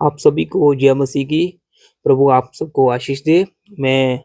आप सभी को जय मसीह की। प्रभु आप सबको आशीष दे। मैं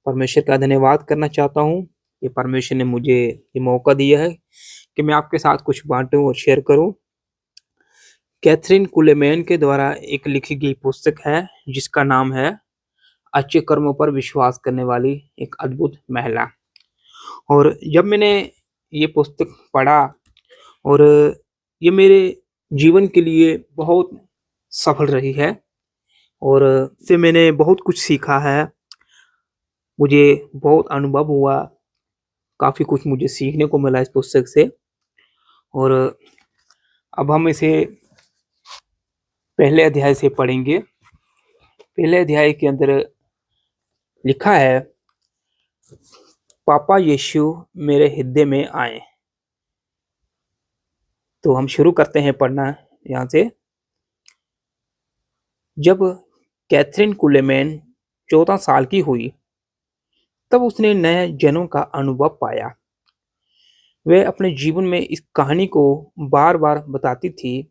परमेश्वर का धन्यवाद करना चाहता हूँ कि परमेश्वर ने मुझे ये मौका दिया है कि मैं आपके साथ कुछ बांटूं और शेयर करूं। कैथरीन कुलेमैन के द्वारा एक लिखी गई पुस्तक है जिसका नाम है अच्छे कर्मों पर विश्वास करने वाली एक अद्भुत महिला। और जब मैंने ये पुस्तक पढ़ा और ये मेरे जीवन के लिए बहुत सफल रही है और इससे मैंने बहुत कुछ सीखा है। मुझे बहुत अनुभव हुआ, काफ़ी कुछ मुझे सीखने को मिला इस पुस्तक से। और अब हम इसे पहले अध्याय से पढ़ेंगे। पहले अध्याय के अंदर लिखा है, पापा यीशु मेरे हृदय में आए। तो हम शुरू करते हैं पढ़ना यहाँ से। जब कैथरीन कुलेमैन 14 साल की हुई तब उसने नए जन्म का अनुभव पाया। वह अपने जीवन में इस कहानी को बार बार बताती थी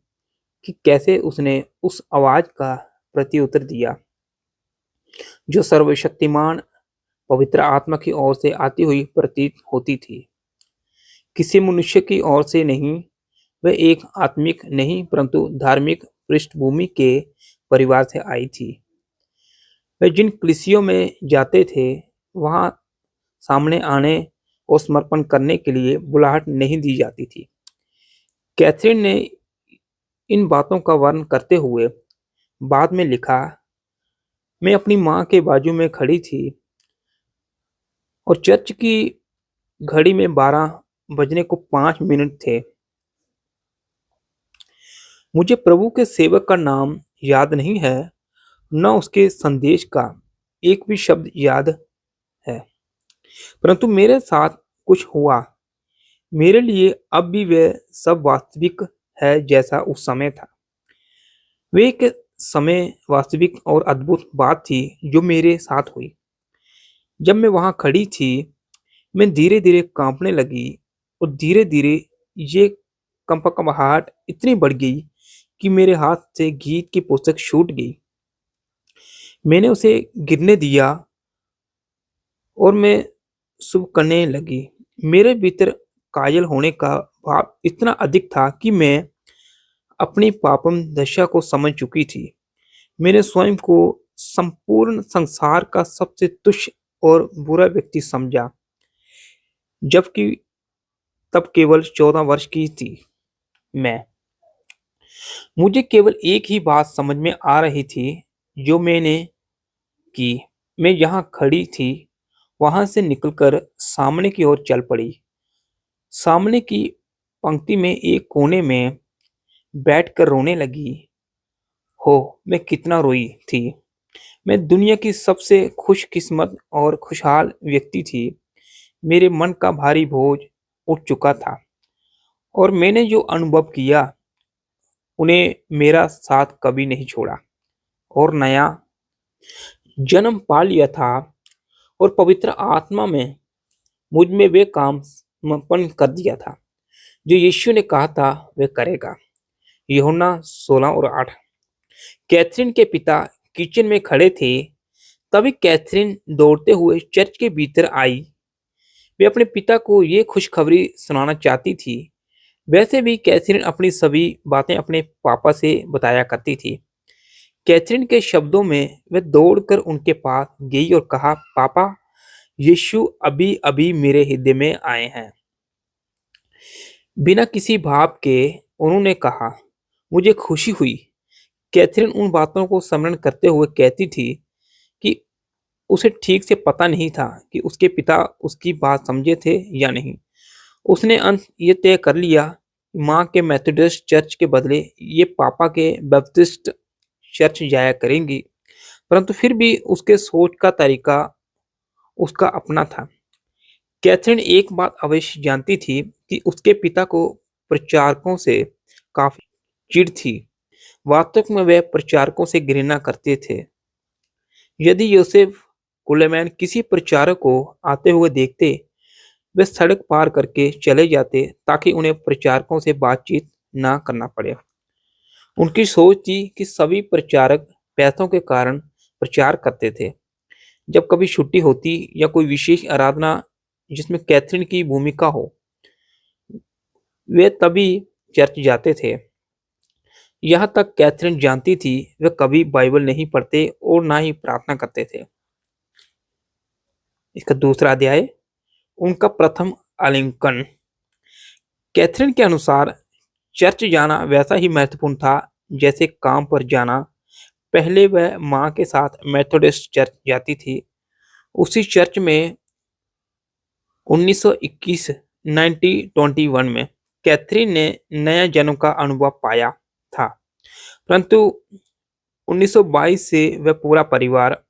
कि कैसे उसने उस आवाज का प्रत्युत्तर दिया जो सर्वशक्तिमान पवित्र आत्मा की ओर से आती हुई प्रतीत होती थी। किसी मनुष्य की ओर से नहीं, वह एक आत्मिक नहीं परंतु धार्मिक पृष्ठभूमि के परिवार से आई थी। वह जिन कलीसियों में जाते थे वहां सामने आने और समर्पण करने के लिए बुलाहट नहीं दी जाती थी। कैथरीन ने इन बातों का वर्णन करते हुए बाद में लिखा, मैं अपनी माँ के बाजू में खड़ी थी और चर्च की घड़ी में 12 बजने को 5 मिनट थे। मुझे प्रभु के सेवक का नाम याद नहीं है, न उसके संदेश का एक भी शब्द याद है, परंतु मेरे साथ कुछ हुआ। मेरे लिए अब भी वह सब वास्तविक है जैसा उस समय था। वे एक समय वास्तविक और अद्भुत बात थी जो मेरे साथ हुई। जब मैं वहां खड़ी थी, मैं धीरे धीरे कांपने लगी और धीरे धीरे ये कंपकंपाहट इतनी बढ़ गई कि मेरे हाथ से गीत की पुस्तक छूट गई। मैंने उसे गिरने दिया और मैं शुभ करने लगी। मेरे भीतर कायल होने का भाव इतना अधिक था कि मैं अपनी पापम दशा को समझ चुकी थी। मैंने स्वयं को संपूर्ण संसार का सबसे तुच्छ और बुरा व्यक्ति समझा, जबकि तब केवल 14 वर्ष की थी मैं। मुझे केवल एक ही बात समझ में आ रही थी जो मैंने की। मैं यहाँ खड़ी थी, वहां से निकलकर सामने की ओर चल पड़ी। सामने की पंक्ति में एक कोने में बैठकर रोने लगी। हो, मैं कितना रोई थी। मैं दुनिया की सबसे खुशकिस्मत और खुशहाल व्यक्ति थी। मेरे मन का भारी बोझ उठ चुका था और मैंने जो अनुभव किया उन्हें मेरा साथ कभी नहीं छोड़ा और नया जन्म पा लिया था और पवित्र आत्मा में मुझ में वे काम समर्पण कर दिया था जो यीशु ने कहा था वह करेगा। यूहन्ना 16:8। कैथरीन के पिता किचन में खड़े थे। तभी कैथरीन दौड़ते हुए चर्च के भीतर आई। वे अपने पिता को ये खुशखबरी सुनाना चाहती थी। वैसे भी कैथरीन अपनी सभी बातें अपने पापा से बताया करती थी। कैथरीन के शब्दों में वह दौड़कर उनके पास गई और कहा, पापा, यीशु अभी अभी मेरे हृदय में आए हैं। बिना किसी भाव के उन्होंने कहा, मुझे खुशी हुई। कैथरीन उन बातों को स्मरण करते हुए कहती थी कि उसे ठीक से पता नहीं था कि उसके पिता उसकी बात समझे थे या नहीं। उसने अंत ये तय कर लिया, माँ के मेथोडिस्ट चर्च के बदले ये पापा के बैप्टिस्ट चर्च जाया करेंगी। परंतु फिर भी उसके सोच का तरीका उसका अपना था। कैथरीन एक बात अवश्य जानती थी कि उसके पिता को प्रचारकों से काफी चिढ़ थी। वास्तव में वे प्रचारकों से घृणा करते थे। यदि योसेफ कुलेमैन किसी प्रचारक को आते हुए देखते, वे सड़क पार करके चले जाते ताकि उन्हें प्रचारकों से बातचीत ना करना पड़े। उनकी सोच थी कि सभी प्रचारक पैसों के कारण प्रचार करते थे। जब कभी छुट्टी होती या कोई विशेष आराधना जिसमें कैथरीन की भूमिका हो, वे तभी चर्च जाते थे। यहाँ तक कैथरीन जानती थी वे कभी बाइबल नहीं पढ़ते और ना ही प्रार्थना करते थे। इसका दूसरा अध्याय, उनका प्रथम आलिंगन। कैथरीन के अनुसार चर्च जाना वैसा ही महत्वपूर्ण था जैसे काम पर जाना। पहले वह माँ के साथ मेथोडिस्ट चर्च जाती थी। उसी चर्च में 1921 1921 में कैथरीन ने नया जन्म का अनुभव पाया था, परंतु 1922 से वह पूरा परिवार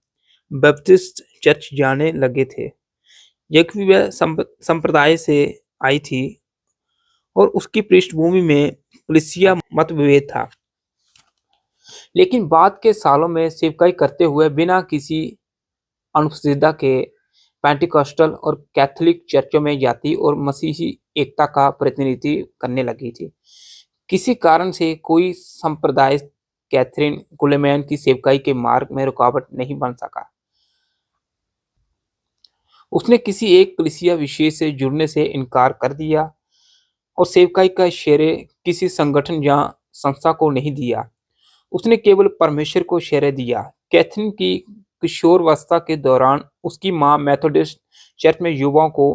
बैप्टिस्ट चर्च जाने लगे थे, जबकि वह संप्रदाय से आई थी और उसकी पृष्ठभूमि में कलीसिया मतभेद था। लेकिन बाद के सालों में सेवकाई करते हुए बिना किसी अनुपस्थिति के पेंटिकॉस्टल और कैथोलिक चर्चों में जाति और मसीही एकता का प्रतिनिधित्व करने लगी थी। किसी कारण से कोई संप्रदाय कैथरीन कुलेमैन की सेवकाई के मार्ग में रुकावट नहीं बन सका। उसने किसी एक कलीसिया विशेष से जुड़ने से इनकार कर दिया और सेवकाई का श्रेय किसी संगठन या संस्था को नहीं दिया। उसने केवल परमेश्वर को श्रेय दिया। कैथरीन की किशोरावस्था के दौरान उसकी मां मेथोडिस्ट चर्च में युवाओं को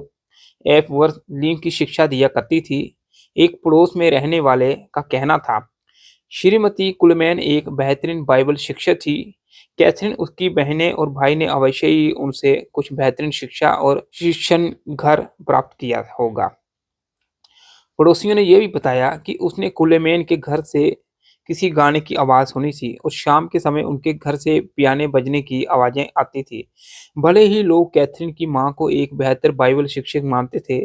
एवंगेलियन की शिक्षा दिया करती थी। एक पड़ोस में रहने वाले का कहना था, श्रीमती कुलेमैन एक बेहतरीन बाइबल शिक्षक थी। कैथरीन, उसकी बहनें और भाई ने अवश्य ही उनसे कुछ बेहतरीन शिक्षा और शिक्षण घर प्राप्त किया होगा। पड़ोसियों ने यह भी बताया कि उसने कुलेमैन के घर से किसी गाने की आवाज़ सुनी थी और शाम के समय उनके घर से पियाने बजने की आवाज़ें आती थी। भले ही लोग कैथरीन की मां को एक बेहतर बाइबल शिक्षक मानते थे,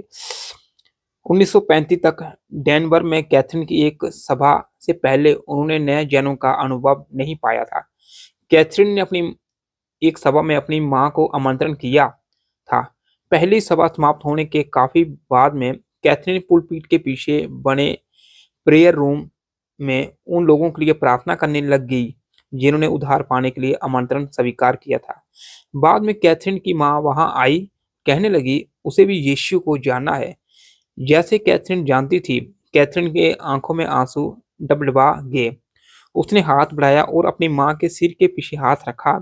1935 तक डेनवर में कैथरीन की एक सभा से पहले उन्होंने नए जन्म का अनुभव नहीं पाया था। कैथरीन ने अपनी एक सभा में अपनी मां को आमंत्रण किया था। पहली सभा समाप्त होने के काफी बाद में कैथरीन पुलपीट के पीछे बने प्रेयर रूम में उन लोगों के लिए प्रार्थना करने लग गई जिन्होंने उद्धार पाने के लिए आमंत्रण स्वीकार किया था। बाद में कैथरीन की मां वहां आई, कहने लगी उसे भी यीशु को जानना है। जैसे कैथरीन जानती थी, कैथरीन के आंखों में आंसू डबडबा गए। उसने हाथ बढ़ाया और अपनी मां के सिर के पीछे हाथ रखा।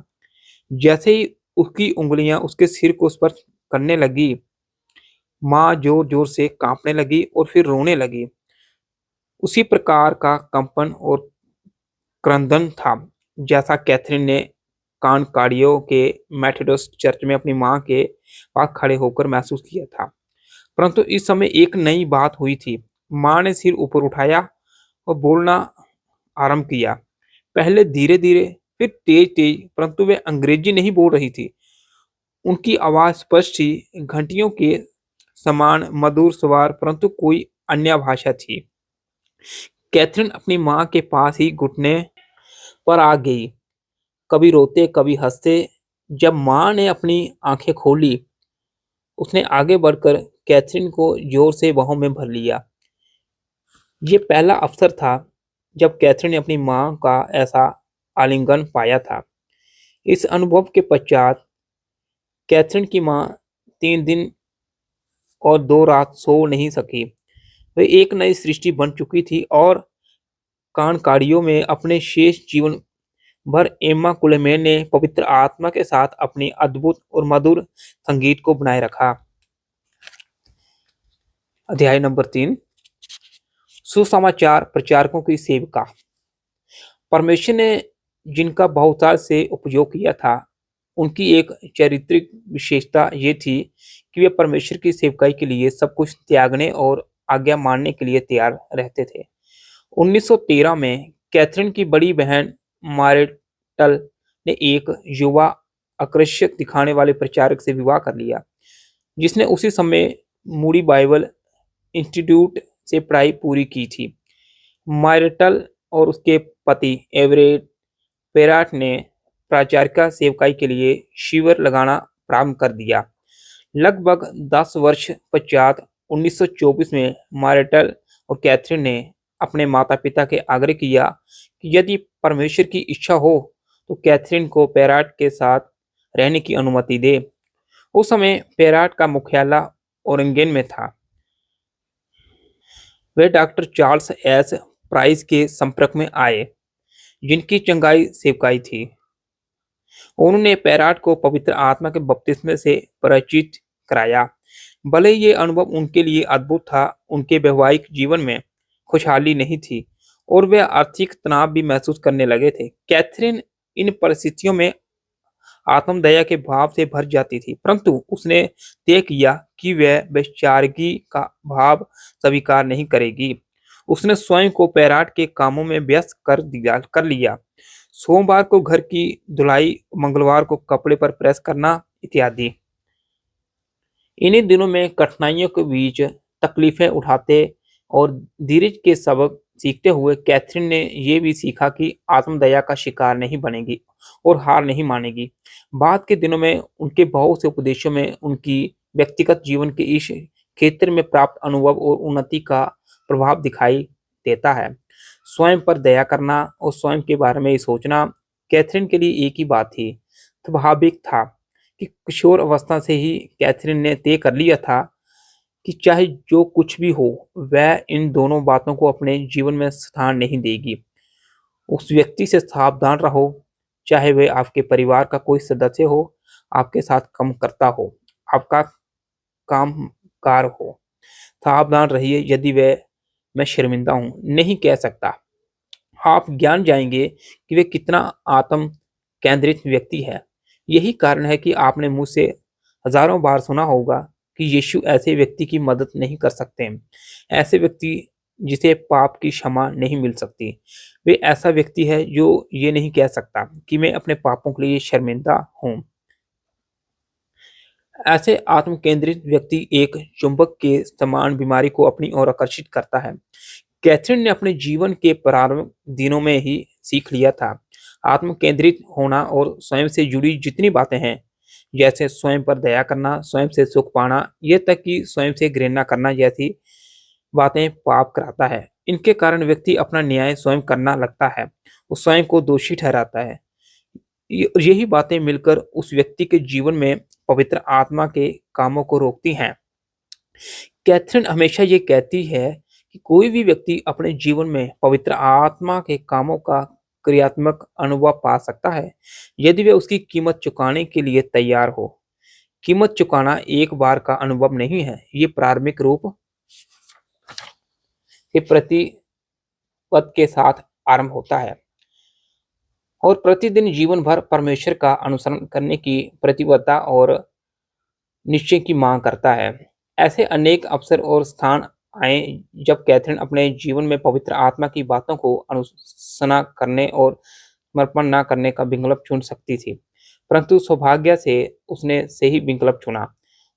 जैसे ही उसकी उंगलियां उसके सिर को स्पर्श करने लगी, मां जोर जोर से कांपने लगी और फिर रोने लगी। उसी प्रकार का कंपन और क्रंदन था जैसा कैथरीन ने कानकाड़ियों के मेथोडिस्ट चर्च में अपनी मां के पास खड़े होकर महसूस किया था। परंतु इस समय एक नई बात हुई थी। मां ने सिर ऊपर उठाया और बोलना आरंभ किया। पहले धीरे धीरे, फिर तेज तेज, परंतु वे अंग्रेजी नहीं बोल रही थी। उनकी आवाज स्पष्ट थी, घंटियों के समान मधुर स्वर, परंतु कोई अन्य भाषा थी। कैथरीन अपनी मां के पास ही घुटने पर आ गई, कभी रोते कभी हंसते। जब मां ने अपनी आंखें खोली, उसने आगे बढ़कर कैथरीन को जोर से बाहों में भर लिया। ये पहला अवसर था जब कैथरीन ने अपनी मां का ऐसा आलिंगन पाया था। इस अनुभव के पश्चात कैथरीन की मां 3 दिन और 2 रात सो नहीं सकी। वे एक नई सृष्टि बन चुकी थी और कानकाड़ियों में अपने शेष जीवन भर एम्मा कुलेमैन ने पवित्र आत्मा के साथ अपनी अद्भुत और मधुर संगीत को बनाए रखा। अध्याय नंबर 3, सुसमाचार प्रचारकों की सेविका। परमेश्वर ने जिनका बहुतायत से उपयोग किया था, उनकी एक चारित्रिक विशेषता ये थी कि वे परमेश्वर की सेवकाई के लिए सब कुछ त्यागने और आज्ञा मानने के लिए तैयार रहते थे। 1913 में कैथरीन की बड़ी बहन मार्टल ने एक युवा आकर्षक दिखाने वाले प्रचारक से विवाह कर लिया, जिसने उसी समय मूडी बाइबल इंस्टीट्यूट से पढ़ाई पूरी की थी। मार्टल और उसके पति एवरेट पेराट ने प्राचारिका सेवकाई के लिए शिविर लगाना प्रारंभ कर दिया। लगभग 10 वर्ष पश्चात 1924 में मार्टल और कैथरीन ने अपने माता-पिता के आग्रह किया कि यदि परमेश्वर की इच्छा हो तो कैथरीन को पेराट के साथ रहने की अनुमति दे। उस समय पेराट का मुख्यालय ओरेंगन में था। वे डॉक्टर चार्ल्स एस प्राइस के संपर्क में आए, जिनकी चंगाई सेवकाई थी। उन्होंने पेराट को पवित्र आत्मा के बपतिस्मे से परिचित कराया। भले ये अनुभव उनके लिए अद्भुत था, उनके वैवाहिक जीवन में खुशहाली नहीं थी और वे आर्थिक तनाव भी महसूस करने लगे थे। कैथरीन इन परिस्थितियों में आत्मदया के भाव से भर जाती थी, परंतु उसने तय किया कि वह वैचारिकी का भाव स्वीकार नहीं करेगी। उसने स्वयं को पेराट के कामों में व्यस्त कर लिया। सोमवार को घर की धुलाई, मंगलवार को कपड़े पर प्रेस करना इत्यादि। इन्हीं दिनों में कठिनाइयों के बीच तकलीफें उठाते और धीरज के सबक सीखते हुए कैथरीन ने यह भी सीखा कि आत्मदया का शिकार नहीं बनेगी और हार नहीं मानेगी। बाद के दिनों में उनके बहुत से उपदेशों में उनकी व्यक्तिगत जीवन के इस क्षेत्र में प्राप्त अनुभव और उन्नति का प्रभाव दिखाई देता है। स्वयं पर दया करना और स्वयं के बारे में सोचना कैथरीन के लिए एक ही बात थी। स्वाभाविक था कि किशोर अवस्था से ही कैथरीन ने तय कर लिया था कि चाहे जो कुछ भी हो, वह इन दोनों बातों को अपने जीवन में स्थान नहीं देगी। उस व्यक्ति से सावधान रहो, चाहे वह आपके परिवार का कोई सदस्य हो, आपके साथ काम करता हो, आपका कामगार हो। सावधान रहिए, यदि वह मैं शर्मिंदा हूँ नहीं कह सकता। आप ज्ञान जाएंगे कि वे कितना आत्म केंद्रित व्यक्ति है। यही कारण है कि आपने मुझसे हजारों बार सुना होगा कि यीशु ऐसे व्यक्ति की मदद नहीं कर सकते, ऐसे व्यक्ति जिसे पाप की क्षमा नहीं मिल सकती। वे ऐसा व्यक्ति है जो ये नहीं कह सकता कि मैं अपने पापों के लिए शर्मिंदा हूँ। ऐसे आत्म केंद्रित व्यक्ति एक चुंबक के समान बीमारी को अपनी ओर आकर्षित करता है। कैथरीन ने अपने जीवन के प्रारंभिक दिनों में ही सीख लिया था। आत्म केंद्रित होना और स्वयं से जुड़ी जितनी बातें हैं, जैसे स्वयं पर दया करना, स्वयं से सुख पाना, ये तक कि स्वयं से घृणा करना जैसी बातें पाप कराता है। इनके कारण व्यक्ति अपना न्याय स्वयं करना लगता है, वो स्वयं को दोषी ठहराता है। यही बातें मिलकर उस व्यक्ति के जीवन में पवित्र आत्मा के कामों को रोकती हैं। कैथरीन हमेशा ये कहती है कि कोई भी व्यक्ति अपने जीवन में पवित्र आत्मा के कामों का क्रियात्मक अनुभव पा सकता है, यदि वह उसकी कीमत चुकाने के लिए तैयार हो। कीमत चुकाना एक बार का अनुभव नहीं है, ये प्रारंभिक रूप के प्रतिपद के साथ आरंभ होता है और प्रतिदिन जीवन भर परमेश्वर का अनुसरण करने की प्रतिबद्धता और निश्चय की मांग करता है। ऐसे अनेक अवसर और स्थान आए जब कैथरीन अपने जीवन में पवित्र आत्मा की बातों को अनुसरण करने और समर्पण न करने का विकल्प चुन सकती थी, परंतु सौभाग्य से उसने सही विकल्प चुना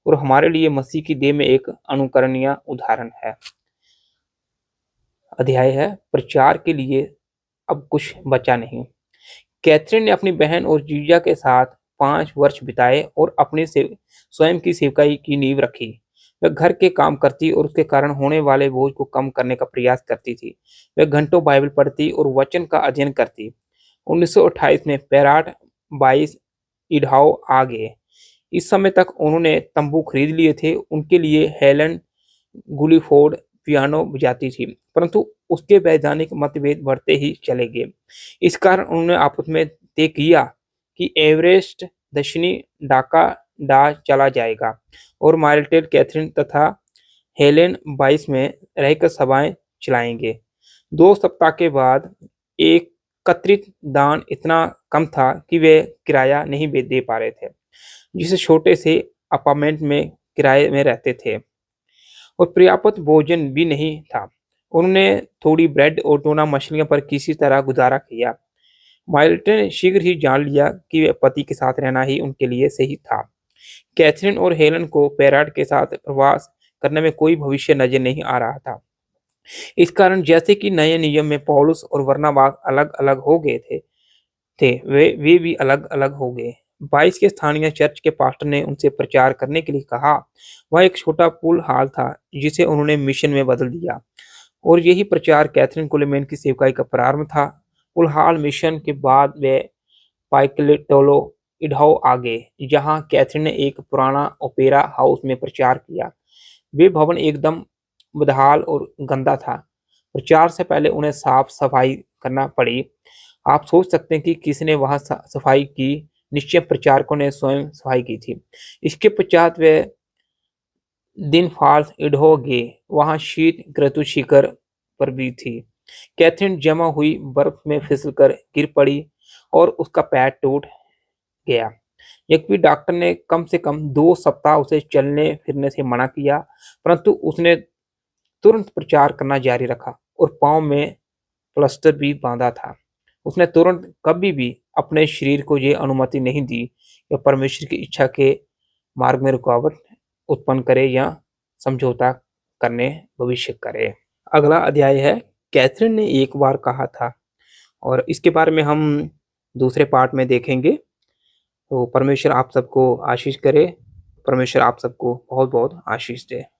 और हमारे लिए मसीह की देह में एक अनुकरणीय उदाहरण है। अध्याय है प्रचार के लिए अब कुछ बचा नहीं। कैथरीन ने अपनी बहन और जीजा के साथ 5 वर्ष बिताए और अपने से स्वयं की सेवकाई की नींव रखी। वह घर के काम करती और उसके कारण होने वाले बोझ को कम करने का प्रयास करती थी। वह घंटों बाइबल पढ़ती और वचन का अध्ययन करती। 1928 में पेराट 22 इडाहो आ गए। इस समय तक उन्होंने तंबू खरीद लिए थे। उनके लिए हेलन गुलिफोर्ड पियानो बजाती थी, परंतु उसके वैधानिक मतभेद बढ़ते ही चले गए। इस कारण उन्होंने आपस में तय किया कि एवरेस्ट दक्षिणी ढाका डा चला जाएगा और मार्टेल कैथरीन तथा हेलेन 22 में रहकर सभाएं चलाएंगे। 2 सप्ताह के बाद एकत्रित दान इतना कम था कि वे किराया नहीं दे पा रहे थे, जिसे छोटे से अपार्टमेंट में किराए में रहते थे और पर्याप्त भोजन भी नहीं था। उन्होंने थोड़ी ब्रेड और टूना मछलियों पर किसी तरह गुजारा किया। माइल्टन ने शीघ्र ही जान लिया कि वे पति के साथ रहना ही उनके लिए सही था। कैथरीन और हेलन को पेराट के साथ प्रवास करने में कोई भविष्य नजर नहीं आ रहा था। इस कारण जैसे कि नए नियम में पौलुस और बरनबास अलग अलग हो गए थे वे भी अलग अलग हो गए। 22 के स्थानीय चर्च के पास्टर ने उनसे प्रचार करने के लिए कहा। वह एक छोटा पुल हाल था जिसे उन्होंने मिशन में बदल दिया। और यही प्रचार कैथरीन कुलेमैन की सेवकाई का प्रारंभ था। उलहाल मिशन के बाद वे पाइकलेटोलो इडाहो आ गए, जहाँ कैथरीन ने एक पुराना ओपेरा हाउस में प्रचार किया। वे भवन एकदम बदहाल और गंदा था। प्रचार से पहले उन्हें साफ सफाई करना पड़ी। आप सोच सकते हैं कि किसने वहां सफाई की। निश्चय प्रचारकों ने स्वयं सफाई की थी। इसके पश्चात वे दिन फॉल्स इडाहो गए। वहां शीत ऋतु शिखर पर भी थी। कैथरीन जमा हुई बर्फ में फिसलकर गिर पड़ी और उसका पैर टूट गया। यद्यपि डॉक्टर ने कम से कम 2 सप्ताह उसे चलने-फिरने से मना किया, परंतु उसने तुरंत प्रचार करना जारी रखा और पाँव में प्लास्टर भी बाँधा था। उसने तुरंत कभी भी अपने शरीर को ये अनुमति नहीं दी कि परमेश्वर की इच्छा के मार्ग में रुकावट उत्पन्न करे या समझौता करने भविष्य करे। अगला अध्याय है कैथरीन ने एक बार कहा था, और इसके बारे में हम दूसरे पार्ट में देखेंगे। तो परमेश्वर आप सबको आशीष करे। परमेश्वर आप सबको बहुत-बहुत आशीष दे।